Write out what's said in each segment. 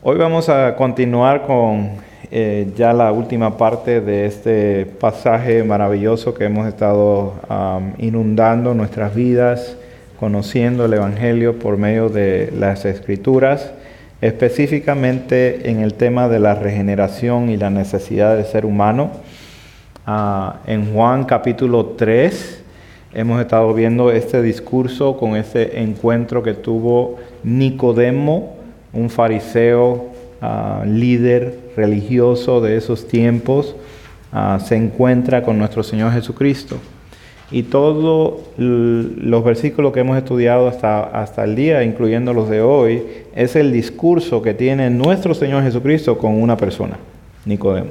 Hoy vamos a continuar con ya la última parte de este pasaje maravilloso que hemos estado inundando nuestras vidas, conociendo el Evangelio por medio de las Escrituras, específicamente en el tema de la regeneración y la necesidad del ser humano. En Juan capítulo 3 hemos estado viendo este discurso con ese encuentro que tuvo Nicodemo, un fariseo, líder religioso de esos tiempos, se encuentra con nuestro Señor Jesucristo. Y todos los versículos que hemos estudiado hasta el día, incluyendo los de hoy, es el discurso que tiene nuestro Señor Jesucristo con una persona, Nicodemo.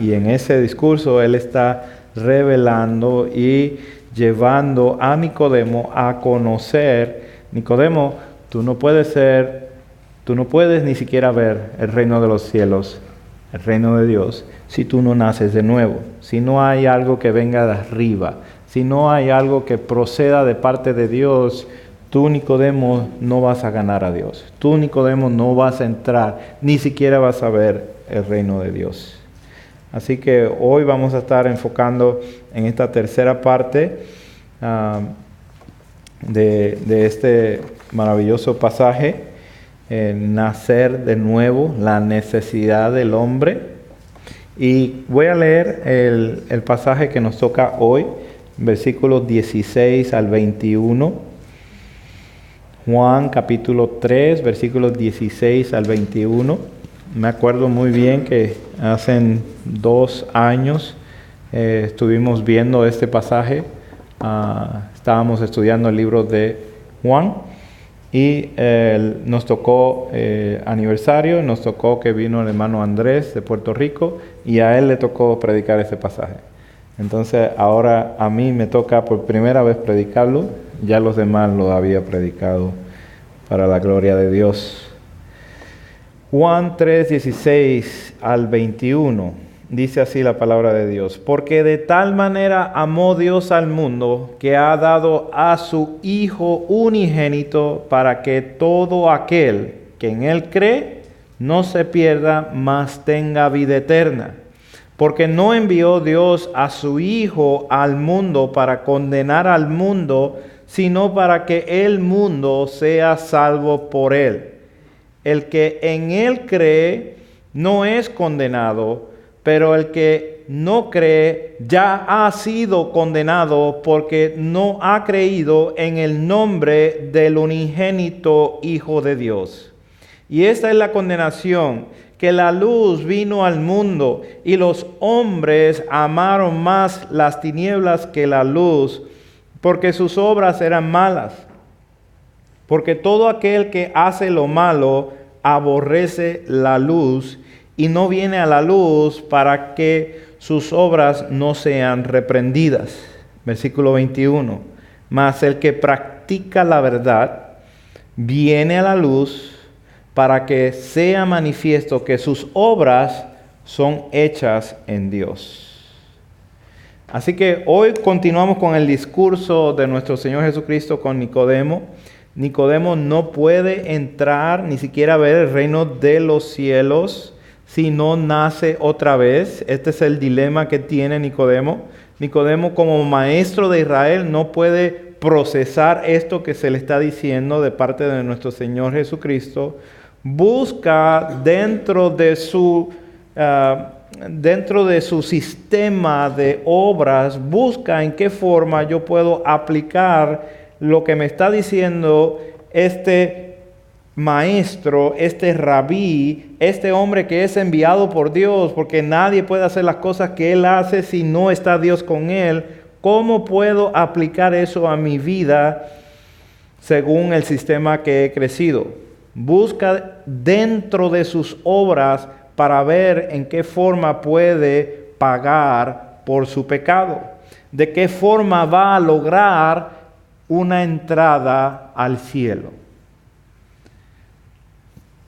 Y en ese discurso Él está revelando y llevando a Nicodemo a conocer. Nicodemo, tú no puedes ni siquiera ver el reino de los cielos, el reino de Dios, si tú no naces de nuevo, si no hay algo que venga de arriba, si no hay algo que proceda de parte de Dios. Tú, Nicodemo, no vas a ganar a Dios. Tú, Nicodemo, no vas a entrar, ni siquiera vas a ver el reino de Dios. Así que hoy vamos a estar enfocando en esta tercera parte de este maravilloso pasaje. Nacer de nuevo, la necesidad del hombre. Y voy a leer el pasaje que nos toca hoy, versículos 16 al 21. Juan capítulo 3, versículos 16 al 21. Me acuerdo muy bien que hace 2 años estuvimos viendo este pasaje. Estábamos estudiando el libro de Juan. Y nos tocó aniversario, nos tocó que vino el hermano Andrés de Puerto Rico y a él le tocó predicar ese pasaje. Entonces ahora a mí me toca por primera vez predicarlo, ya los demás lo había predicado para la gloria de Dios. Juan 3, 16 al 21. Dice así la palabra de Dios: porque de tal manera amó Dios al mundo, que ha dado a su Hijo unigénito, para que todo aquel que en Él cree no se pierda, mas tenga vida eterna. Porque no envió Dios a su Hijo al mundo para condenar al mundo, sino para que el mundo sea salvo por Él. El que en Él cree no es condenado, pero el que no cree ya ha sido condenado, porque no ha creído en el nombre del unigénito Hijo de Dios. Y esta es la condenación, que la luz vino al mundo, y los hombres amaron más las tinieblas que la luz, porque sus obras eran malas. Porque todo aquel que hace lo malo aborrece la luz, y no viene a la luz para que sus obras no sean reprendidas. Versículo 21. Mas el que practica la verdad viene a la luz para que sea manifiesto que sus obras son hechas en Dios. Así que hoy continuamos con el discurso de nuestro Señor Jesucristo con Nicodemo. Nicodemo no puede entrar ni siquiera ver el reino de los cielos si no nace otra vez. Este es el dilema que tiene Nicodemo. Nicodemo, como maestro de Israel, no puede procesar esto que se le está diciendo de parte de nuestro Señor Jesucristo. Busca dentro de su sistema de obras, busca en qué forma yo puedo aplicar lo que me está diciendo este maestro, este rabí, este hombre que es enviado por Dios, porque nadie puede hacer las cosas que él hace si no está Dios con él. ¿Cómo puedo aplicar eso a mi vida según el sistema que he crecido? Busca dentro de sus obras para ver en qué forma puede pagar por su pecado. De qué forma va a lograr una entrada al cielo.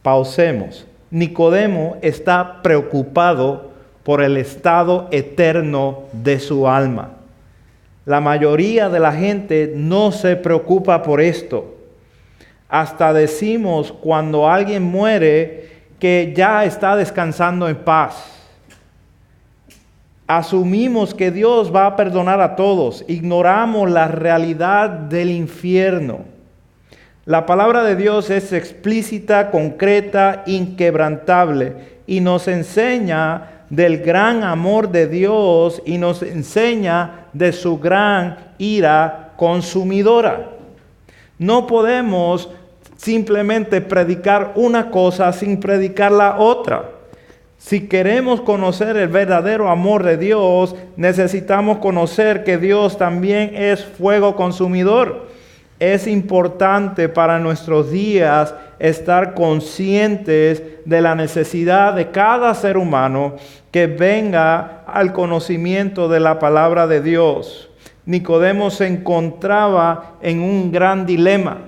Pausemos. Nicodemo está preocupado por el estado eterno de su alma. La mayoría de la gente no se preocupa por esto. Hasta decimos cuando alguien muere que ya está descansando en paz. Asumimos que Dios va a perdonar a todos. Ignoramos la realidad del infierno. La palabra de Dios es explícita, concreta, inquebrantable y nos enseña del gran amor de Dios y nos enseña de su gran ira consumidora. No podemos simplemente predicar una cosa sin predicar la otra. Si queremos conocer el verdadero amor de Dios, necesitamos conocer que Dios también es fuego consumidor. Es importante para nuestros días estar conscientes de la necesidad de cada ser humano que venga al conocimiento de la palabra de Dios. Nicodemo se encontraba en un gran dilema.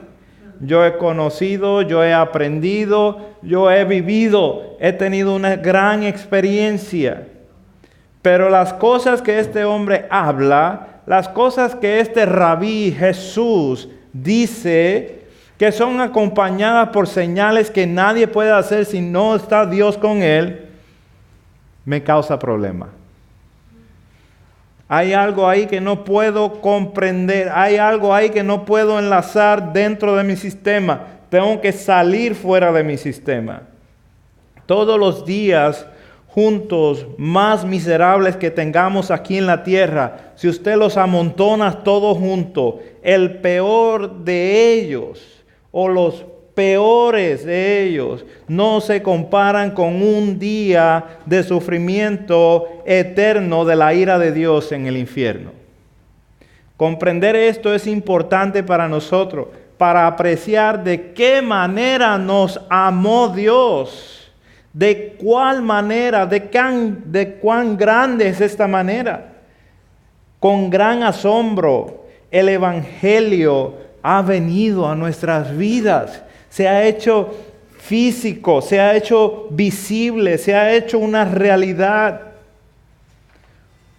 Yo he conocido, yo he aprendido, yo he vivido, he tenido una gran experiencia. Pero las cosas que este hombre habla, las cosas que este rabí Jesús dice, que son acompañadas por señales que nadie puede hacer si no está Dios con él, me causa problema. Hay algo ahí que no puedo comprender. Hay algo ahí que no puedo enlazar dentro de mi sistema. Tengo que salir fuera de mi sistema. Todos los días juntos, más miserables que tengamos aquí en la tierra, si usted los amontona todos juntos, el peor de ellos o los peores de ellos no se comparan con un día de sufrimiento eterno de la ira de Dios en el infierno. Comprender esto es importante para nosotros, para apreciar de qué manera nos amó Dios, de cuál manera, de cuán grande es esta manera. Con gran asombro, el Evangelio ha venido a nuestras vidas. Se ha hecho físico, se ha hecho visible, se ha hecho una realidad.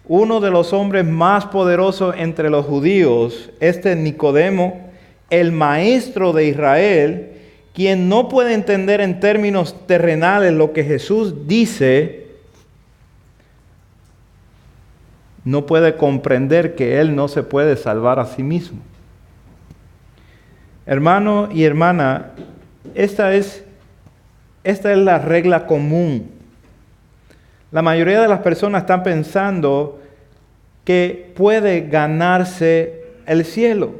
Uno de los hombres más poderosos entre los judíos, Nicodemo, el maestro de Israel, quien no puede entender en términos terrenales lo que Jesús dice, no puede comprender que él no se puede salvar a sí mismo. Hermano y hermana, esta es la regla común. La mayoría de las personas están pensando que puede ganarse el cielo,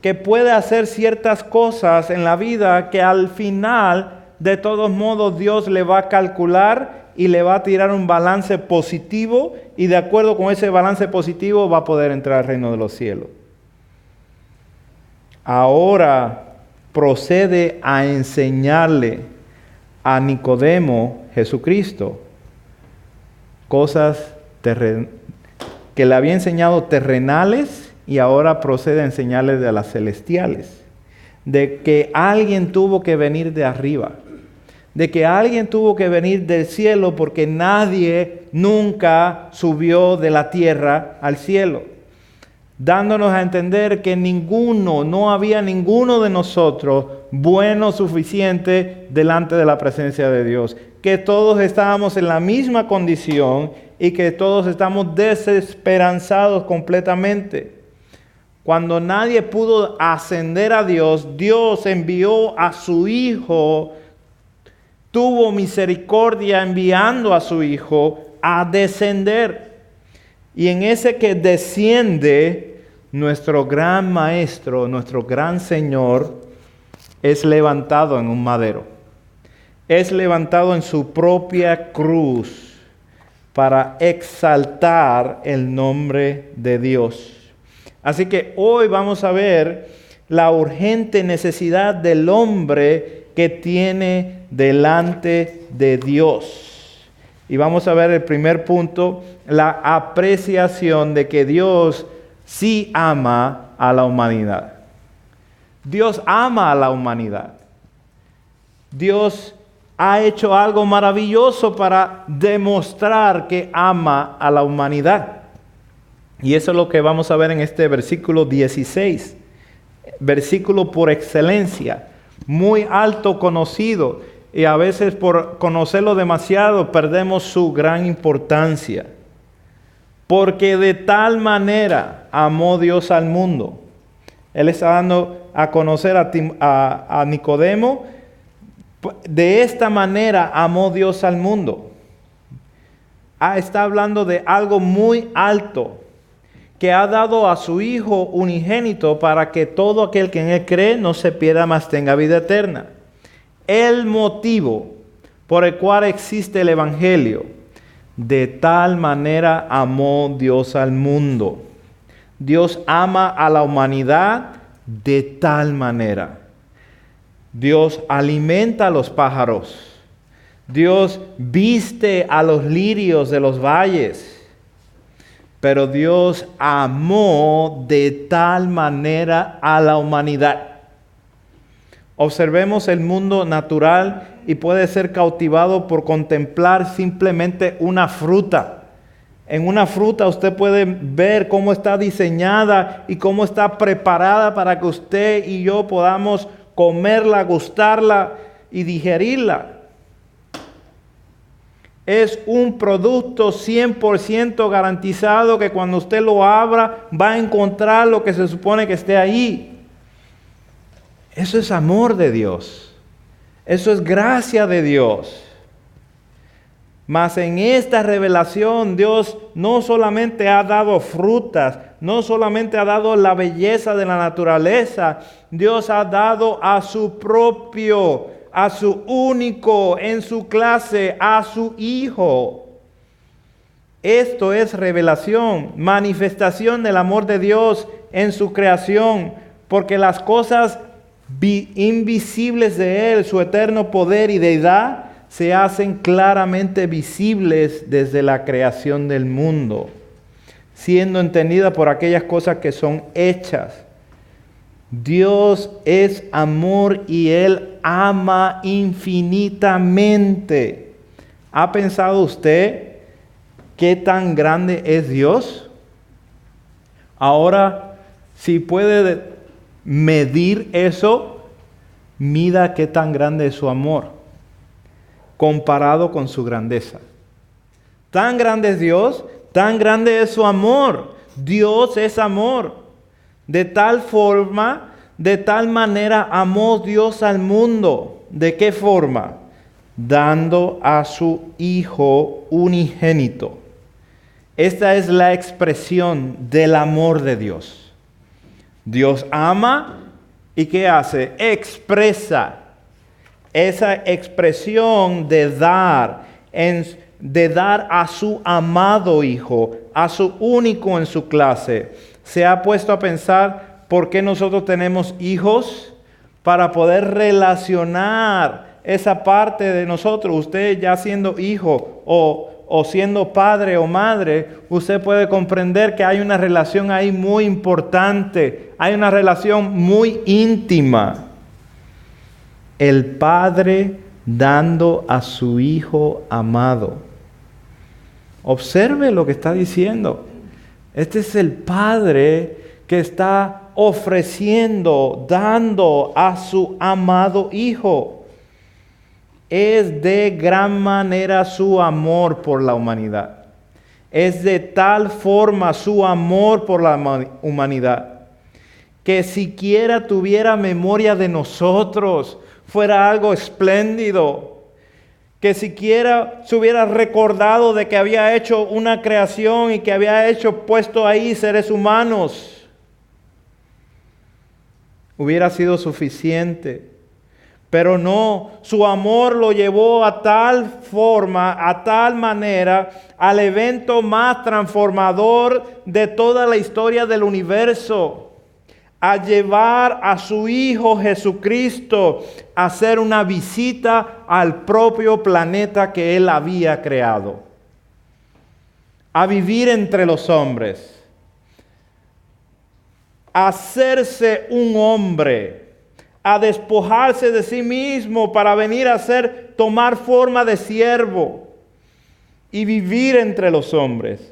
que puede hacer ciertas cosas en la vida que al final, de todos modos, Dios le va a calcular y le va a tirar un balance positivo, y de acuerdo con ese balance positivo va a poder entrar al reino de los cielos. Ahora procede a enseñarle a Nicodemo Jesucristo cosas que le había enseñado terrenales, y ahora procede a enseñarle de las celestiales. De que alguien tuvo que venir de arriba, de que alguien tuvo que venir del cielo, porque nadie nunca subió de la tierra al cielo. Dándonos a entender que no había ninguno de nosotros bueno suficiente delante de la presencia de Dios. Que todos estábamos en la misma condición y que todos estamos desesperanzados completamente. Cuando nadie pudo ascender a Dios, Dios envió a su Hijo, tuvo misericordia enviando a su Hijo a descender. Y en ese que desciende, nuestro gran Maestro, nuestro gran Señor, es levantado en un madero. Es levantado en su propia cruz para exaltar el nombre de Dios. Así que hoy vamos a ver la urgente necesidad del hombre que tiene delante de Dios. Y vamos a ver el primer punto, la apreciación de que Dios sí ama a la humanidad. Dios ama a la humanidad. Dios ha hecho algo maravilloso para demostrar que ama a la humanidad. Y eso es lo que vamos a ver en este versículo 16. versículo por excelencia, muy alto conocido, y a veces por conocerlo demasiado perdemos su gran importancia. Porque de tal manera amó Dios al mundo. Él está dando a conocer a Nicodemo. De esta manera amó Dios al mundo. Está hablando de algo muy alto, que ha dado a su Hijo unigénito para que todo aquel que en Él cree no se pierda, mas tenga vida eterna. El motivo por el cual existe el Evangelio: de tal manera amó Dios al mundo. Dios ama a la humanidad de tal manera. Dios alimenta a los pájaros. Dios viste a los lirios de los valles. Pero Dios amó de tal manera a la humanidad. Observemos el mundo natural y puede ser cautivado por contemplar simplemente una fruta. En una fruta usted puede ver cómo está diseñada y cómo está preparada para que usted y yo podamos comerla, gustarla y digerirla. Es un producto 100% garantizado que cuando usted lo abra va a encontrar lo que se supone que esté ahí. Eso es amor de Dios. Eso es gracia de Dios. Mas en esta revelación Dios no solamente ha dado frutas, no solamente ha dado la belleza de la naturaleza, Dios ha dado a su propio, a su único en su clase, a su Hijo. Esto es revelación, manifestación del amor de Dios en su creación, porque las cosas invisibles de Él, su eterno poder y deidad, se hacen claramente visibles desde la creación del mundo, siendo entendida por aquellas cosas que son hechas. Dios es amor y Él ama infinitamente. ¿Ha pensado usted qué tan grande es Dios? Ahora, si puede medir eso, mida qué tan grande es su amor comparado con su grandeza. Tan grande es Dios, tan grande es su amor. Dios es amor. De tal forma, de tal manera amó Dios al mundo. ¿De qué forma? Dando a su Hijo unigénito. Esta es la expresión del amor de Dios. Dios ama y ¿qué hace? Expresa esa expresión de dar a su amado Hijo, a su único en su clase. ¿Se ha puesto a pensar por qué nosotros tenemos hijos? Para poder relacionar esa parte de nosotros. Usted ya siendo hijo o siendo padre o madre, usted puede comprender que hay una relación ahí muy importante. Hay una relación muy íntima. El Padre dando a su Hijo amado. Observe lo que está diciendo. Este es el Padre que está ofreciendo, dando a su amado Hijo. Es de gran manera su amor por la humanidad. Es de tal forma su amor por la humanidad, que siquiera tuviera memoria de nosotros, fuera algo espléndido. Que siquiera se hubiera recordado de que había hecho una creación y que había puesto ahí seres humanos. Hubiera sido suficiente. Pero no, su amor lo llevó a tal forma, a tal manera, al evento más transformador de toda la historia del universo. A llevar a su Hijo Jesucristo a hacer una visita al propio planeta que Él había creado. A vivir entre los hombres. A hacerse un hombre. A despojarse de sí mismo para venir a tomar forma de siervo. Y vivir entre los hombres.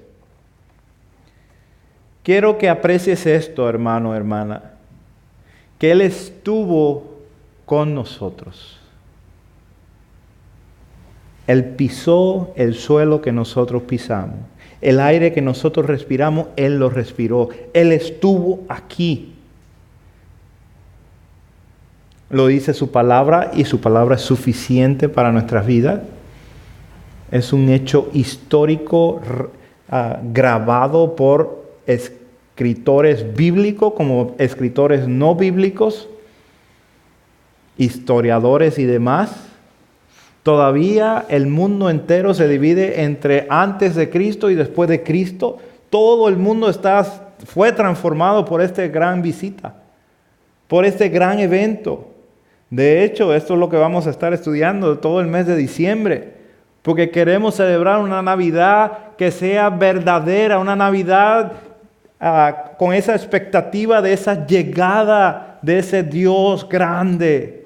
Quiero que aprecies esto, hermano, hermana. que Él estuvo con nosotros. Él pisó el suelo que nosotros pisamos. El aire que nosotros respiramos, Él lo respiró. Él estuvo aquí. Lo dice su palabra y su palabra es suficiente para nuestras vidas. Es un hecho histórico grabado por escritores bíblicos como escritores no bíblicos, historiadores y demás. Todavía el mundo entero se divide entre antes de Cristo y después de Cristo. Todo el mundo fue transformado por esta gran visita, por este gran evento. De hecho, esto es lo que vamos a estar estudiando todo el mes de diciembre, porque queremos celebrar una Navidad que sea verdadera, una Navidad con esa expectativa de esa llegada de ese Dios grande,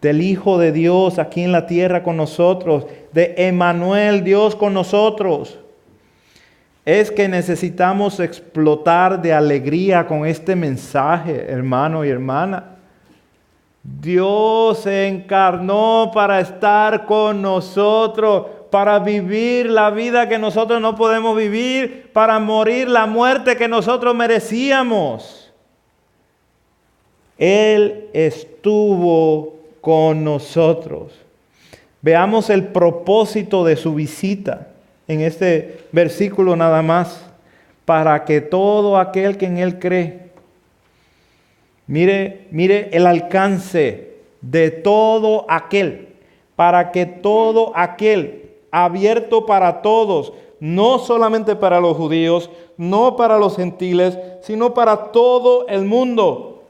del Hijo de Dios aquí en la tierra con nosotros, de Emmanuel, Dios con nosotros. Es que necesitamos explotar de alegría con este mensaje, hermano y hermana. Dios se encarnó para estar con nosotros, para vivir la vida que nosotros no podemos vivir, para morir la muerte que nosotros merecíamos. Él estuvo con nosotros. Veamos el propósito de su visita en este versículo nada más. Para que todo aquel que en Él cree. Mire el alcance de todo aquel. Para que todo aquel, abierto para todos, no solamente para los judíos, no para los gentiles, sino para todo el mundo.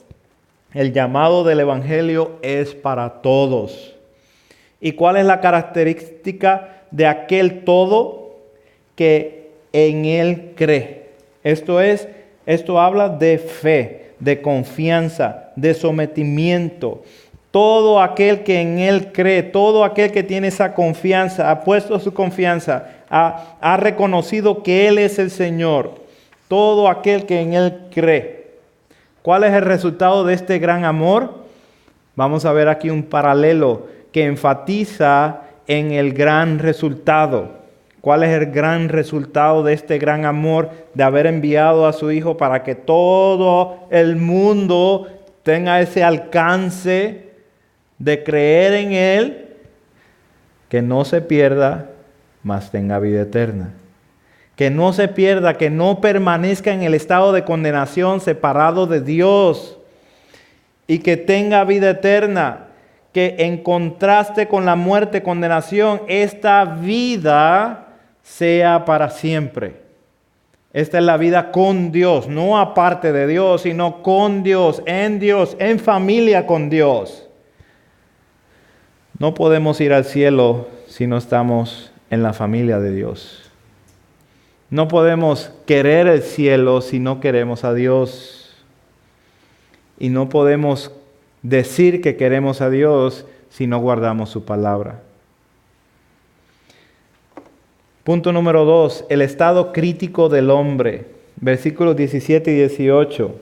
El llamado del Evangelio es para todos. ¿Y cuál es la característica de aquel todo? Que en Él cree. Esto habla de fe, de confianza, de sometimiento. Todo aquel que en Él cree, todo aquel que tiene esa confianza, ha puesto su confianza, ha reconocido que Él es el Señor. Todo aquel que en Él cree. ¿Cuál es el resultado de este gran amor? Vamos a ver aquí un paralelo que enfatiza en el gran resultado. ¿Cuál es el gran resultado de este gran amor de haber enviado a su Hijo para que todo el mundo tenga ese alcance de creer en Él, que no se pierda, mas tenga vida eterna? Que no se pierda, que no permanezca en el estado de condenación separado de Dios y que tenga vida eterna, que en contraste con la muerte, condenación, esta vida sea para siempre. Esta es la vida con Dios, no aparte de Dios, sino con Dios, en familia con Dios. No podemos ir al cielo si no estamos en la familia de Dios. No podemos querer el cielo si no queremos a Dios. Y no podemos decir que queremos a Dios si no guardamos su palabra. Punto número 2, el estado crítico del hombre. Versículos 17 y 18.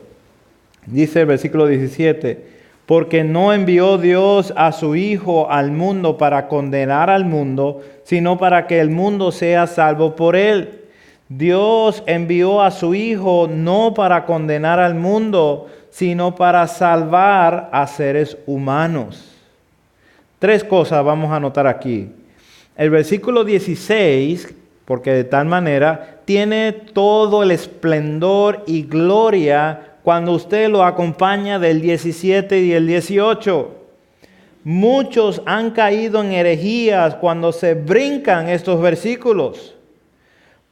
Dice el versículo 17, porque no envió Dios a su Hijo al mundo para condenar al mundo, sino para que el mundo sea salvo por él. Dios envió a su Hijo no para condenar al mundo, sino para salvar a seres humanos. 3 cosas vamos a notar aquí. El versículo 16, porque de tal manera tiene todo el esplendor y gloria cuando usted lo acompaña del 17 y el 18. Muchos han caído en herejías cuando se brincan estos versículos.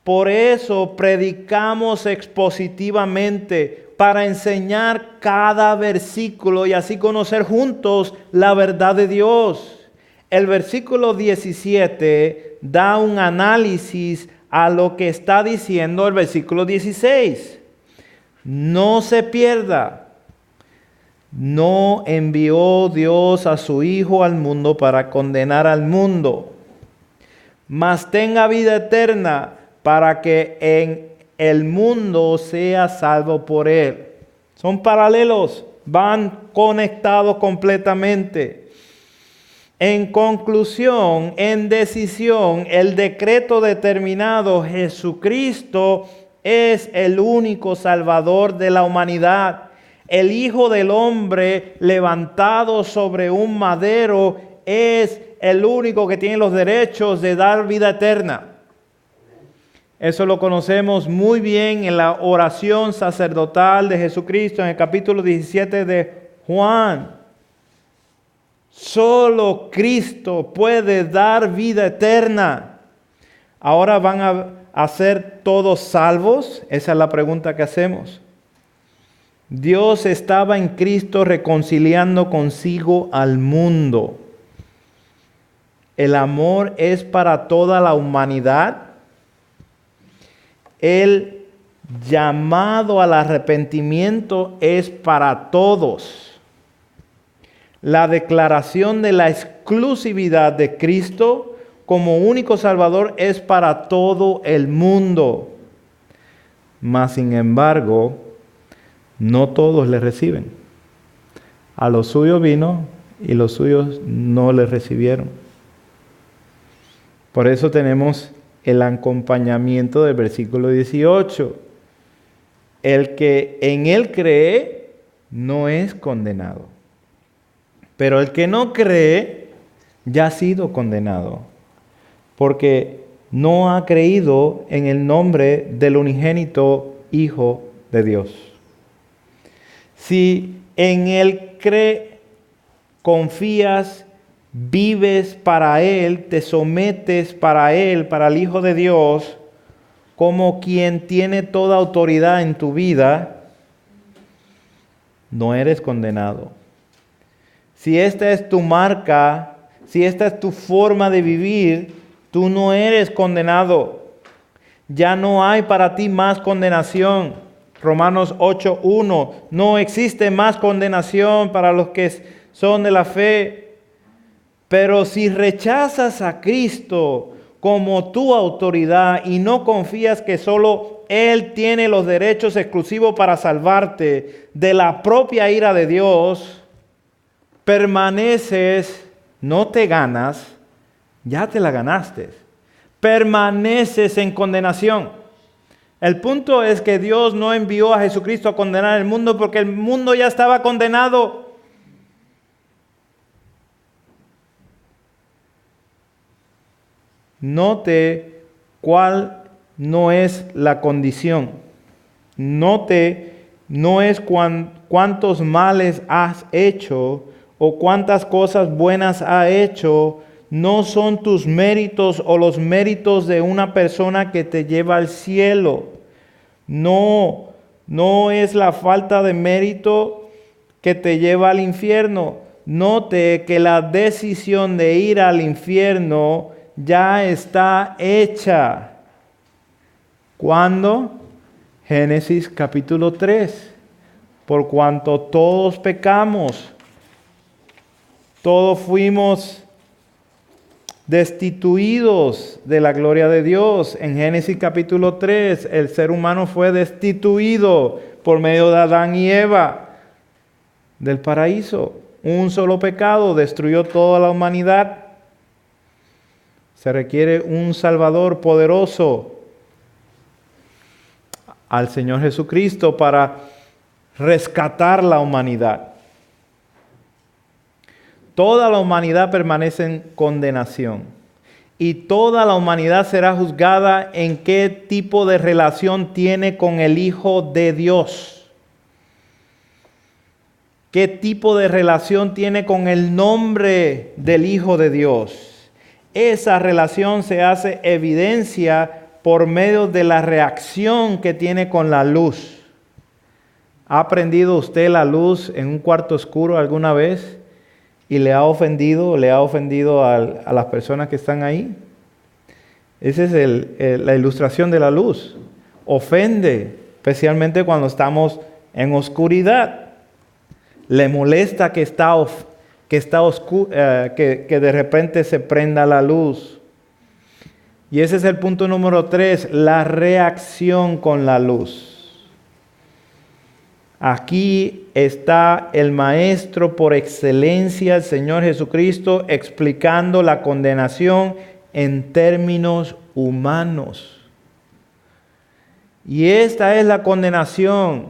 Por eso predicamos expositivamente para enseñar cada versículo y así conocer juntos la verdad de Dios. El versículo 17 da un análisis a lo que está diciendo el versículo 16. No se pierda. No envió Dios a su Hijo al mundo para condenar al mundo, mas tenga vida eterna para que en el mundo sea salvo por él. Son paralelos. van conectados completamente. En conclusión, en decisión, el decreto determinado, Jesucristo es el único Salvador de la humanidad. El Hijo del Hombre levantado sobre un madero es el único que tiene los derechos de dar vida eterna. Eso lo conocemos muy bien en la oración sacerdotal de Jesucristo en el capítulo 17 de Juan. Solo Cristo puede dar vida eterna. ¿Ahora van a ser todos salvos? Esa es la pregunta que hacemos. Dios estaba en Cristo reconciliando consigo al mundo. El amor es para toda la humanidad. El llamado al arrepentimiento es para todos. La declaración de la exclusividad de Cristo como único Salvador es para todo el mundo. Mas, sin embargo, no todos le reciben. A los suyos vino y los suyos no le recibieron. Por eso tenemos el acompañamiento del versículo 18. El que en él cree no es condenado. Pero el que no cree ya ha sido condenado, porque no ha creído en el nombre del unigénito Hijo de Dios. Si en Él confías, vives para Él, te sometes para Él, para el Hijo de Dios, como quien tiene toda autoridad en tu vida, no eres condenado. Si esta es tu marca, si esta es tu forma de vivir, tú no eres condenado. Ya no hay para ti más condenación. Romanos 8:1. No existe más condenación para los que son de la fe. Pero si rechazas a Cristo como tu autoridad y no confías que solo Él tiene los derechos exclusivos para salvarte de la propia ira de Dios, permaneces, no te ganas, ya te la ganaste. Permaneces en condenación. El punto es que Dios no envió a Jesucristo a condenar el mundo porque el mundo ya estaba condenado. Note cuál no es la condición. Note, no es cuántos males has hecho o cuántas cosas buenas ha hecho. No son tus méritos o los méritos de una persona que te lleva al cielo. No es la falta de mérito que te lleva al infierno. Note que la decisión de ir al infierno ya está hecha. ¿Cuándo? Génesis capítulo 3. Por cuanto todos pecamos, todos fuimos destituidos de la gloria de Dios. En Génesis capítulo 3, el ser humano fue destituido por medio de Adán y Eva del paraíso. Un solo pecado destruyó toda la humanidad. Se requiere un Salvador poderoso, al Señor Jesucristo, para rescatar la humanidad. Toda la humanidad permanece en condenación y toda la humanidad será juzgada en qué tipo de relación tiene con el Hijo de Dios. ¿Qué tipo de relación tiene con el nombre del Hijo de Dios? Esa relación se hace evidencia por medio de la reacción que tiene con la luz. ¿Ha prendido usted la luz en un cuarto oscuro alguna vez y le ha ofendido a las personas que están ahí? Esa es la ilustración de la luz. Ofende, especialmente cuando estamos en oscuridad. Le molesta que de repente se prenda la luz. Y ese es el punto número 3, la reacción con la luz. Aquí está el Maestro por excelencia, el Señor Jesucristo, explicando la condenación en términos humanos. Y esta es la condenación,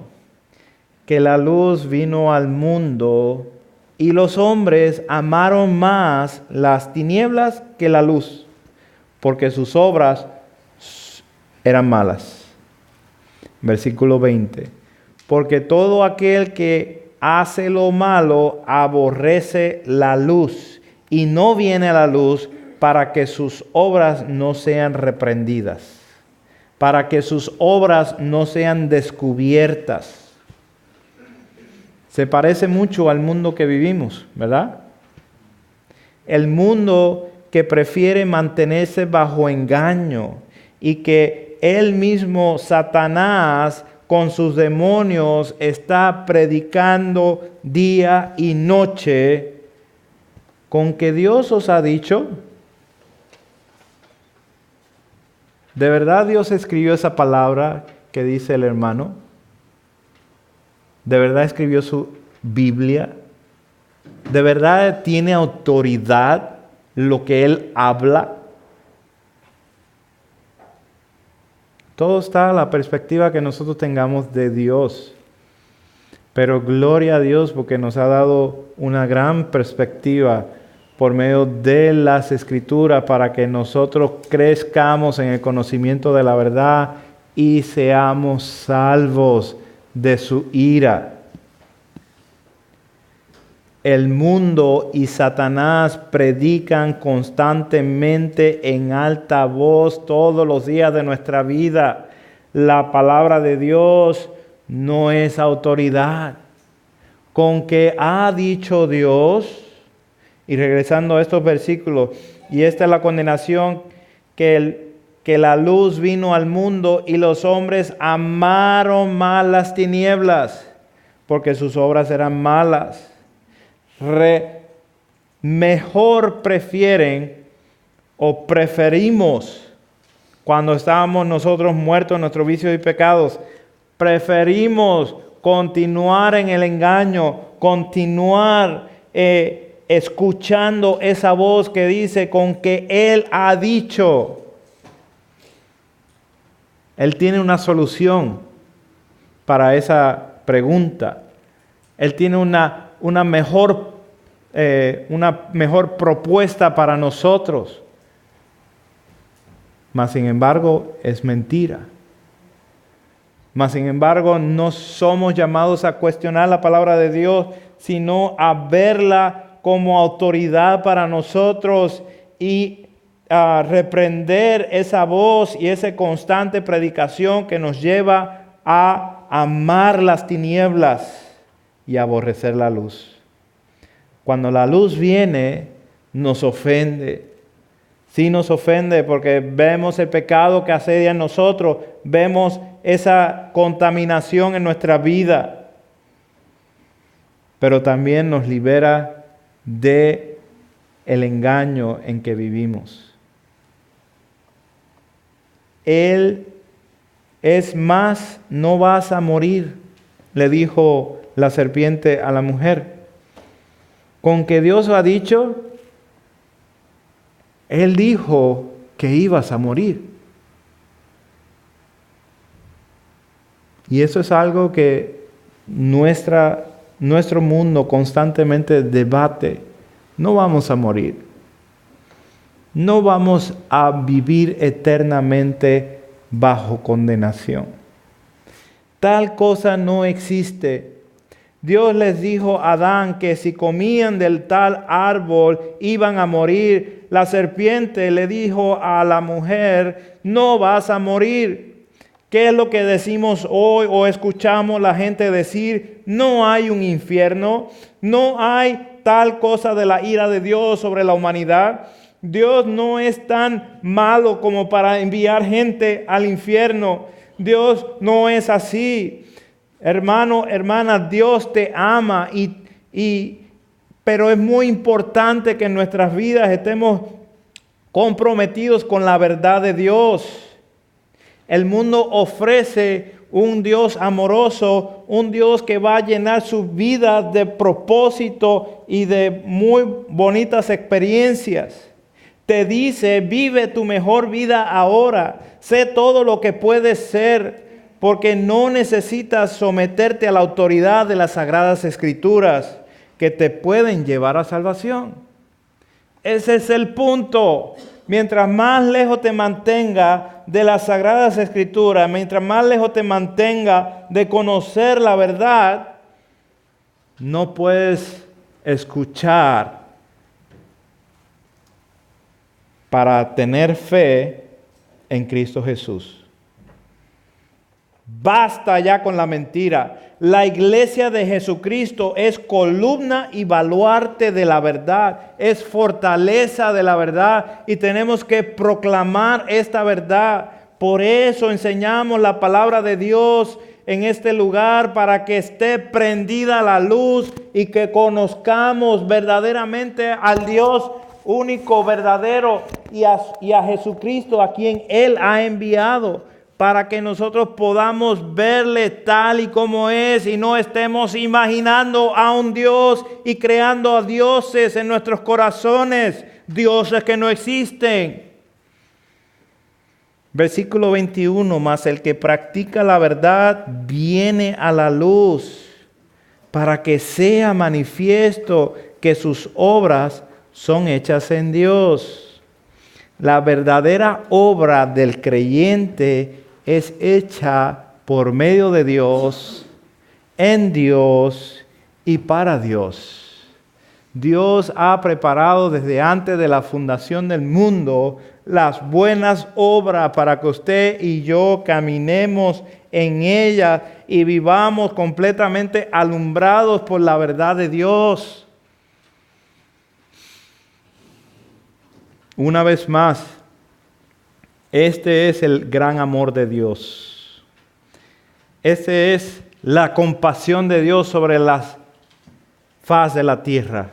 que la luz vino al mundo y los hombres amaron más las tinieblas que la luz, porque sus obras eran malas. Versículo 20. Porque todo aquel que hace lo malo aborrece la luz y no viene a la luz para que sus obras no sean reprendidas, para que sus obras no sean descubiertas. Se parece mucho al mundo que vivimos, ¿verdad? El mundo que prefiere mantenerse bajo engaño y que él mismo, Satanás, con sus demonios, está predicando día y noche, con que Dios os ha dicho. ¿De verdad Dios escribió esa palabra que dice el hermano? ¿De verdad escribió su Biblia? ¿De verdad tiene autoridad lo que Él habla? Todo está a la perspectiva que nosotros tengamos de Dios. Pero gloria a Dios porque nos ha dado una gran perspectiva por medio de las Escrituras para que nosotros crezcamos en el conocimiento de la verdad y seamos salvos de su ira. El mundo y Satanás predican constantemente en alta voz todos los días de nuestra vida. La palabra de Dios no es autoridad. Con que ha dicho Dios, y regresando a estos versículos, y esta es la condenación, que la luz vino al mundo y los hombres amaron más las tinieblas, porque sus obras eran malas. Mejor prefieren o preferimos, cuando estábamos nosotros muertos en nuestros vicios y pecados, preferimos continuar en el engaño, continuar escuchando esa voz que dice con que Él ha dicho. Él tiene una solución para esa pregunta. Él tiene una mejor propuesta para nosotros. Mas sin embargo, es mentira. Mas sin embargo, no somos llamados a cuestionar la palabra de Dios, sino a verla como autoridad para nosotros y a reprender esa voz y esa constante predicación que nos lleva a amar las tinieblas y aborrecer la luz. Cuando la luz viene, nos ofende. Sí nos ofende porque vemos el pecado que asedia en nosotros, vemos esa contaminación en nuestra vida. Pero también nos libera de el engaño en que vivimos. Él es más, no vas a morir, le dijo la serpiente a la mujer. Con que Dios lo ha dicho, Él dijo que ibas a morir. Y eso es algo que nuestro mundo constantemente debate. No vamos a morir. No vamos a vivir eternamente bajo condenación. Tal cosa no existe. Dios les dijo a Adán que si comían del tal árbol iban a morir. La serpiente le dijo a la mujer, no vas a morir. ¿Qué es lo que decimos hoy o escuchamos la gente decir? No hay un infierno, no hay tal cosa de la ira de Dios sobre la humanidad. Dios no es tan malo como para enviar gente al infierno. Dios no es así. Hermano, hermana, Dios te ama pero es muy importante que en nuestras vidas estemos comprometidos con la verdad de Dios. El mundo ofrece un Dios amoroso, un Dios que va a llenar su vida de propósito y de muy bonitas experiencias. Te dice, vive tu mejor vida ahora, sé todo lo que puedes ser, porque no necesitas someterte a la autoridad de las Sagradas Escrituras que te pueden llevar a salvación. Ese es el punto. Mientras más lejos te mantenga de las Sagradas Escrituras, mientras más lejos te mantenga de conocer la verdad, no puedes escuchar para tener fe en Cristo Jesús. Basta ya con la mentira. La iglesia de Jesucristo es columna y baluarte de la verdad, es fortaleza de la verdad y tenemos que proclamar esta verdad. Por eso enseñamos la palabra de Dios en este lugar, para que esté prendida la luz y que conozcamos verdaderamente al Dios único, verdadero, y a Jesucristo, a quien Él ha enviado, para que nosotros podamos verle tal y como es y no estemos imaginando a un Dios y creando a dioses en nuestros corazones, dioses que no existen. Versículo 21, mas el que practica la verdad viene a la luz, para que sea manifiesto que sus obras son hechas en Dios. La verdadera obra del creyente es hecha por medio de Dios, en Dios y para Dios. Dios ha preparado desde antes de la fundación del mundo las buenas obras para que usted y yo caminemos en ellas y vivamos completamente alumbrados por la verdad de Dios. Una vez más, este es el gran amor de Dios. Esta es la compasión de Dios sobre la faz de la tierra.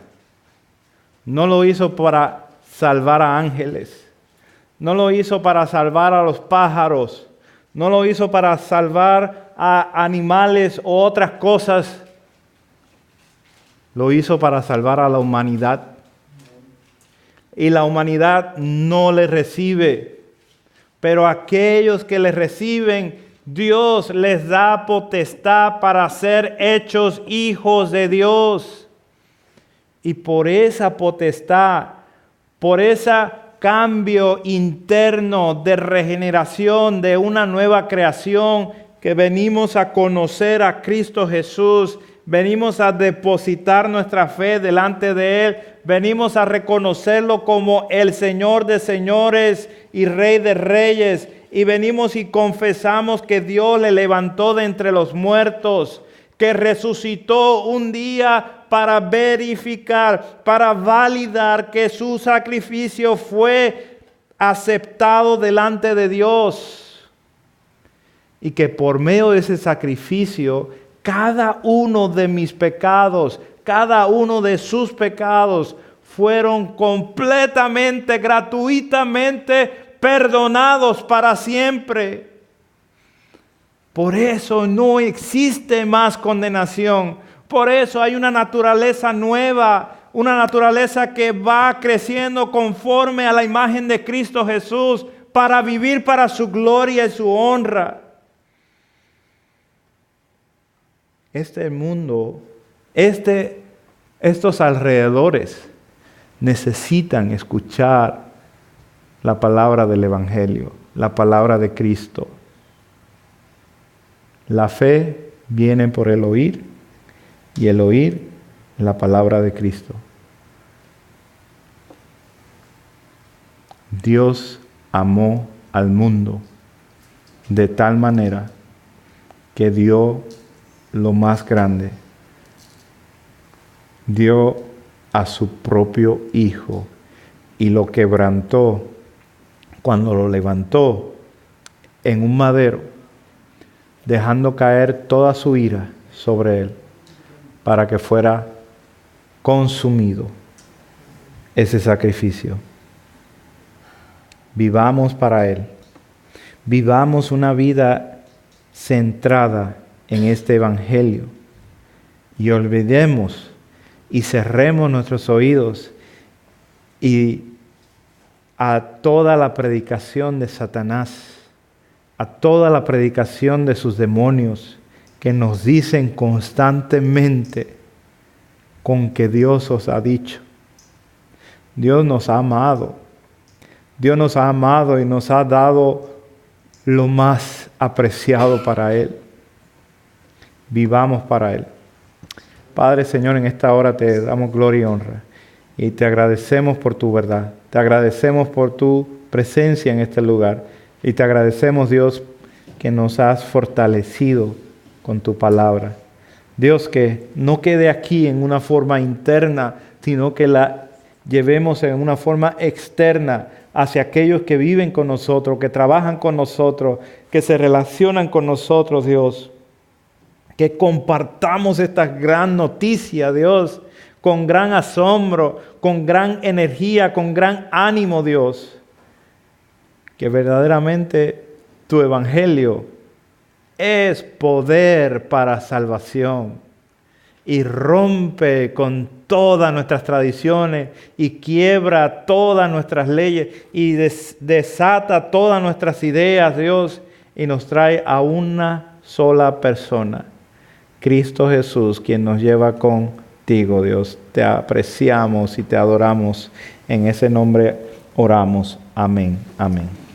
No lo hizo para salvar a ángeles. No lo hizo para salvar a los pájaros. No lo hizo para salvar a animales o otras cosas. Lo hizo para salvar a la humanidad. Y la humanidad no le recibe. Pero aquellos que le reciben, Dios les da potestad para ser hechos hijos de Dios. Y por esa potestad, por ese cambio interno de regeneración, de una nueva creación, que venimos a conocer a Cristo Jesús, venimos a depositar nuestra fe delante de Él, venimos a reconocerlo como el Señor de señores y Rey de reyes, y venimos y confesamos que Dios le levantó de entre los muertos, que resucitó un día para verificar, para validar que su sacrificio fue aceptado delante de Dios, y que por medio de ese sacrificio, cada uno de mis pecados, cada uno de sus pecados fueron completamente, gratuitamente perdonados para siempre. Por eso no existe más condenación. Por eso hay una naturaleza nueva, una naturaleza que va creciendo conforme a la imagen de Cristo Jesús para vivir para su gloria y su honra. Este mundo, estos alrededores necesitan escuchar la palabra del Evangelio, la palabra de Cristo. La fe viene por el oír y el oír la palabra de Cristo. Dios amó al mundo de tal manera que dio lo más grande. Dio a su propio Hijo y lo quebrantó cuando lo levantó en un madero, dejando caer toda su ira sobre él para que fuera consumido ese sacrificio. Vivamos para Él. Vivamos una vida centrada en este Evangelio y olvidemos y cerremos nuestros oídos y a toda la predicación de Satanás, a toda la predicación de sus demonios que nos dicen constantemente con que Dios os ha dicho. Dios nos ha amado. Dios nos ha amado y nos ha dado lo más apreciado para Él. Vivamos para Él. Padre, Señor, en esta hora te damos gloria y honra. Y te agradecemos por tu verdad. Te agradecemos por tu presencia en este lugar. Y te agradecemos, Dios, que nos has fortalecido con tu palabra. Dios, que no quede aquí en una forma interna, sino que la llevemos en una forma externa hacia aquellos que viven con nosotros, que trabajan con nosotros, que se relacionan con nosotros, Dios. Que compartamos esta gran noticia, Dios, con gran asombro, con gran energía, con gran ánimo, Dios. Que verdaderamente tu evangelio es poder para salvación y rompe con todas nuestras tradiciones y quiebra todas nuestras leyes y desata todas nuestras ideas, Dios, y nos trae a una sola persona, Cristo Jesús, quien nos lleva contigo, Dios. Te apreciamos y te adoramos. En ese nombre oramos. Amén. Amén.